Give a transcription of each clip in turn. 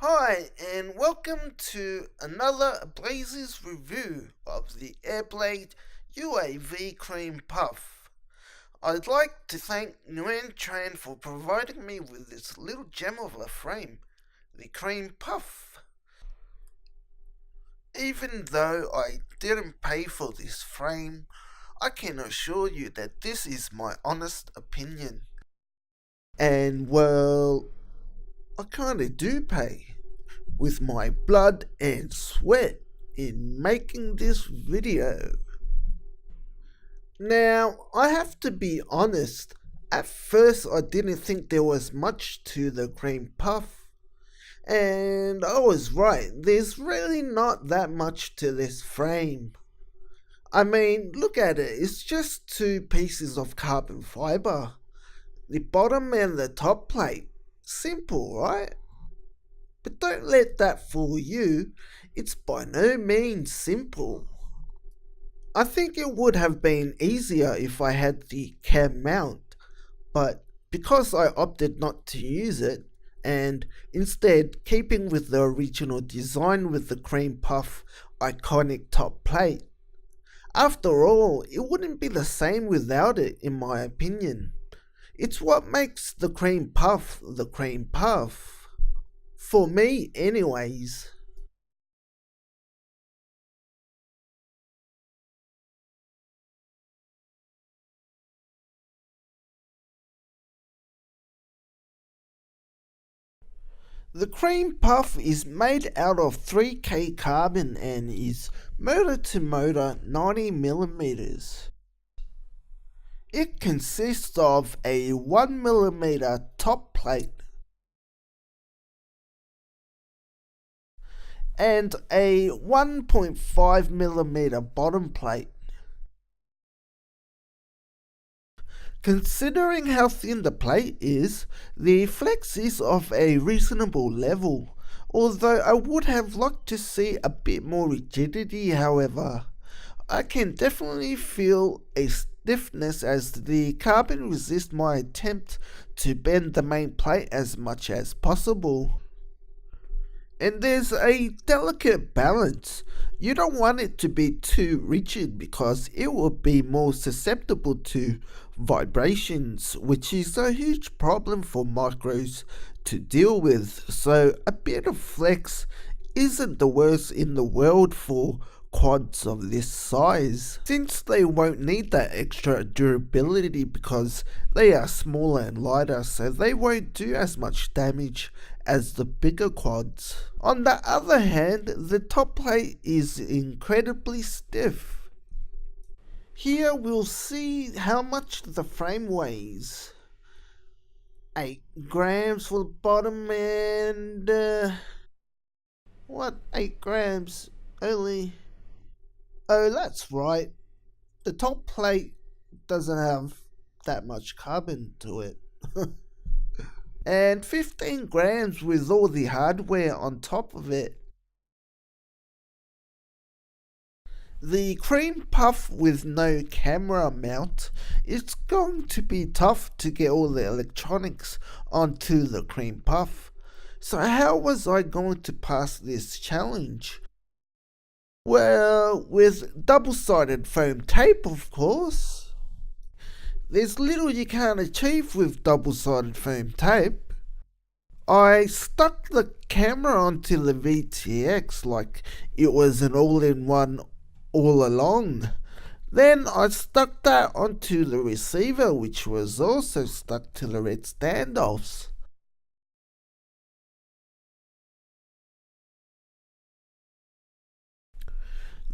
Hi, and welcome to another Blazers review of the Airblade UAV Cream Puff. I'd like to thank Nguyen Tran for providing me with this little gem of a frame, the Cream Puff. Even though I didn't pay for this frame, I can assure you that this is my honest opinion. And well, I kinda do pay with my blood and sweat in making this video. Now, I have to be honest, at first I didn't think there was much to the cream puff, and I was right, there's really not that much to this frame. I mean, look at it, it's just two pieces of carbon fiber, the bottom and the top plate. Simple, right? But don't let that fool you, it's by no means simple. I think it would have been easier if I had the cam mount, but because I opted not to use it, and instead keeping with the original design with the cream puff iconic top plate, after all, it wouldn't be the same without it in my opinion. It's what makes the cream puff the cream puff. For me, anyways. The cream puff is made out of 3K carbon and is motor to motor 90mm. It consists of a 1mm top plate and a 1.5mm bottom plate. Considering how thin the plate is, the flex is of a reasonable level, although I would have liked to see a bit more rigidity. However, I can definitely feel a stiffness as the carbon resists my attempt to bend the main plate as much as possible. And there's a delicate balance. You don't want it to be too rigid because it will be more susceptible to vibrations, which is a huge problem for micros to deal with. So a bit of flex isn't the worst in the world for quads of this size, since they won't need that extra durability because they are smaller and lighter, so they won't do as much damage as the bigger quads. On the other hand, the top plate is incredibly stiff. Here we'll see how much the frame weighs. 8 grams for the bottom and 8 grams only. Oh, that's right. The top plate doesn't have that much carbon to it. And 15 grams with all the hardware on top of it. The cream puff with no camera mount, it's going to be tough to get all the electronics onto the cream puff. So how was I going to pass this challenge? Well, with double-sided foam tape, of course. There's little you can't achieve with double-sided foam tape. I stuck the camera onto the VTX like it was an all-in-one all along. Then I stuck that onto the receiver, which was also stuck to the red standoffs.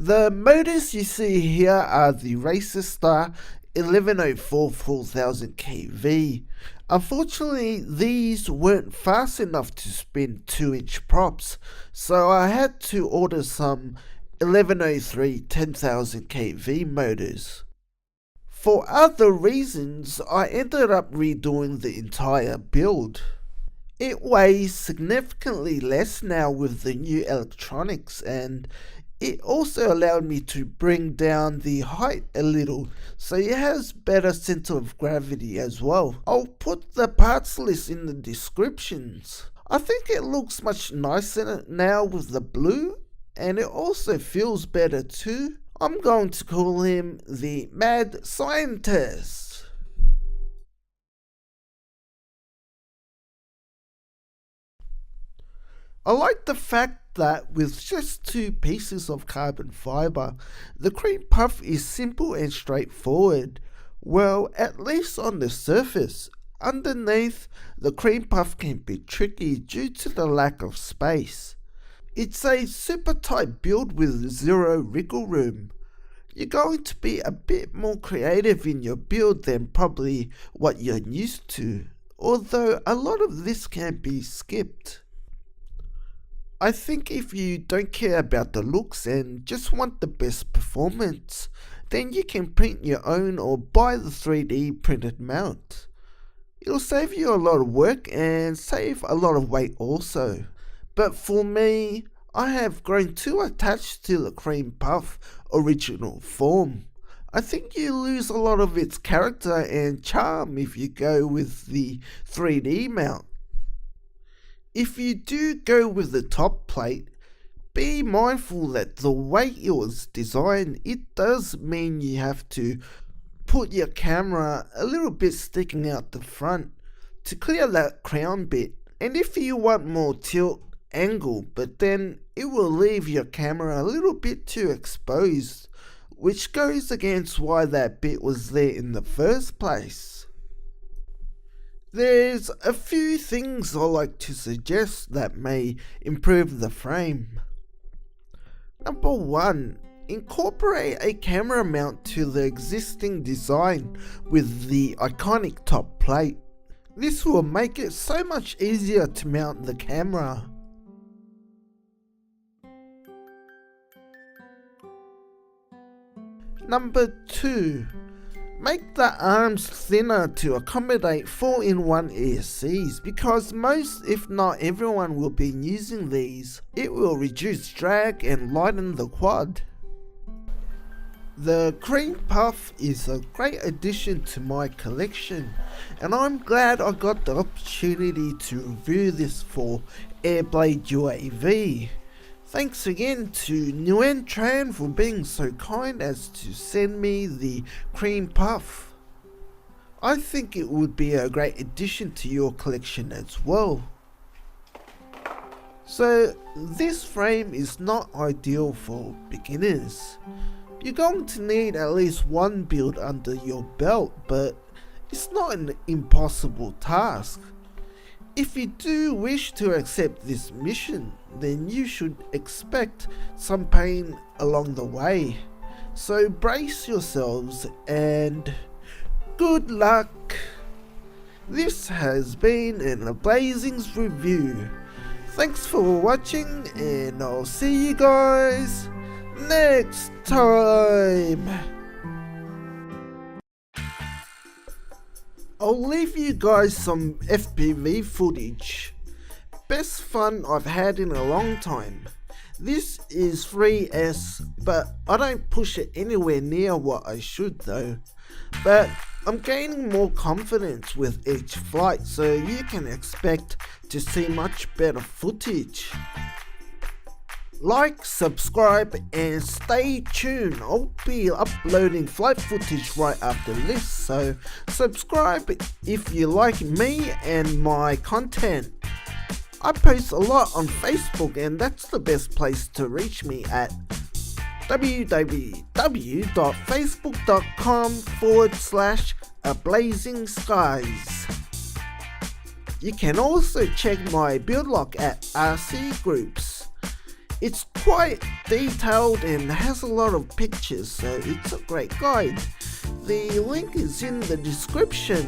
The motors you see here are the Racer Star 1104 4000 kV. Unfortunately, these weren't fast enough to spin 2-inch props, so I had to order some 1103 10,000 kV motors. For other reasons, I ended up redoing the entire build. It weighs significantly less now with the new electronics, and it also allowed me to bring down the height a little, so it has better center of gravity as well. I'll put the parts list in the descriptions. I think it looks much nicer now with the blue, and it also feels better too. I'm going to call him the Mad Scientist. I like the fact that with just 2 pieces of carbon fibre, the cream puff is simple and straightforward. Well, at least on the surface. Underneath, the cream puff can be tricky due to the lack of space. It's a super tight build with 0 wriggle room. You're going to be a bit more creative in your build than probably what you're used to, although a lot of this can be skipped. I think if you don't care about the looks and just want the best performance, then you can print your own or buy the 3D printed mount. It'll save you a lot of work and save a lot of weight also. But for me, I have grown too attached to the cream puff original form. I think you lose a lot of its character and charm if you go with the 3D mount. If you do go with the top plate, be mindful that the way it was designed, it does mean you have to put your camera a little bit sticking out the front to clear that crown bit. And if you want more tilt angle, but then it will leave your camera a little bit too exposed, which goes against why that bit was there in the first place. There's a few things I like to suggest that may improve the frame. Number 1, incorporate a camera mount to the existing design with the iconic top plate. This will make it so much easier to mount the camera. Number 2, make the arms thinner to accommodate 4-in-1 ESCs because most, if not everyone, will be using these. It will reduce drag and lighten the quad. The cream puff is a great addition to my collection, and I'm glad I got the opportunity to review this for Airblade UAV. Thanks again to Nguyen Tran for being so kind as to send me the cream puff. I think it would be a great addition to your collection as well. So this frame is not ideal for beginners. You're going to need at least 1 build under your belt, but it's not an impossible task. If you do wish to accept this mission, then you should expect some pain along the way. So brace yourselves and good luck. This has been an Ablazings review. Thanks for watching, and I'll see you guys next time. I'll leave you guys some FPV footage. Best fun I've had in a long time. This is 3S, but I don't push it anywhere near what I should though. But I'm gaining more confidence with each flight, so you can expect to see much better footage. Like, subscribe, and stay tuned. I'll be uploading flight footage right after this, so subscribe if you like me and my content. I post a lot on Facebook, and that's the best place to reach me at www.facebook.com/ablazingsskies. You can also check my build log at RC Groups. It's quite detailed and has a lot of pictures, so it's a great guide. The link is in the description.